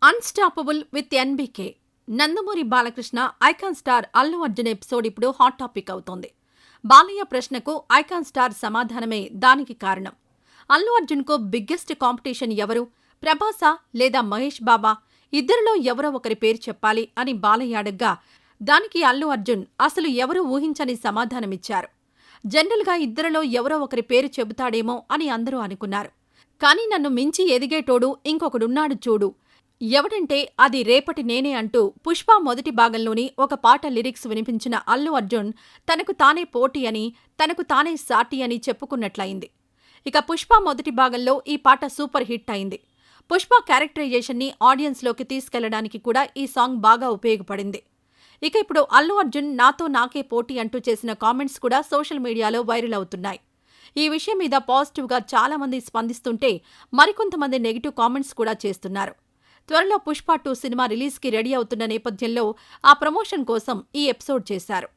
Unstoppable with NBK. Nandamuri Balakrishna icon star Allu Arjun episode ఇప్పుడు hot topic అవుతోంది. బాలయ్య ప్రశ్నకు ఐకాన్ స్టార్ సమాధానమే దానికి కారణం. అల్లు అర్జున్కు బిగ్గెస్ట్ కాంపిటీషన్ ఎవరు? ప్రభాసా లేదా మహేష్ బాబా? ఇద్దరిలో ఎవరో ఒకరి పేరు చెప్పాలి అని బాలయ్య అడగ్గా దానికి అల్లు అర్జున్ అసలు ఎవరూ ఊహించని సమాధానమిచ్చారు. జనరల్గా ఇద్దరిలో ఎవరో ఒకరి పేరు చెబుతాడేమో అని అందరూ అనుకున్నారు. కానీ నన్ను మించి ఎదిగేటోడు ఇంకొకడున్నాడు చూడు, ఎవడంటే అది రేపటి నేనే అంటూ పుష్ప మొదటి భాగంలోని ఒక పాట లిరిక్స్ వినిపించిన అల్లు అర్జున్ తనకు తానే పోటీ అని, తనకు తానే సాటి అని చెప్పుకున్నట్లయింది. ఇక పుష్ప మొదటి భాగంలో ఈ పాట సూపర్ హిట్ అయింది. పుష్ప క్యారెక్టరైజేషన్ని ఆడియన్స్లోకి తీసుకెళ్లడానికి కూడా ఈ సాంగ్ బాగా ఉపయోగపడింది. ఇక ఇప్పుడు అల్లు అర్జున్ నాతో నాకే పోటీ అంటూ చేసిన కామెంట్స్ కూడా సోషల్ మీడియాలో వైరల్ అవుతున్నాయి. ఈ విషయం మీద పాజిటివ్గా చాలామంది స్పందిస్తుంటే మరికొంతమంది నెగిటివ్ కామెంట్స్ కూడా చేస్తున్నారు. త్వరలో పుష్ప 2 సినిమా రిలీజ్కి రెడీ అవుతున్న నేపథ్యంలో ఆ ప్రమోషన్ కోసం ఈ ఎపిసోడ్ చేశారు.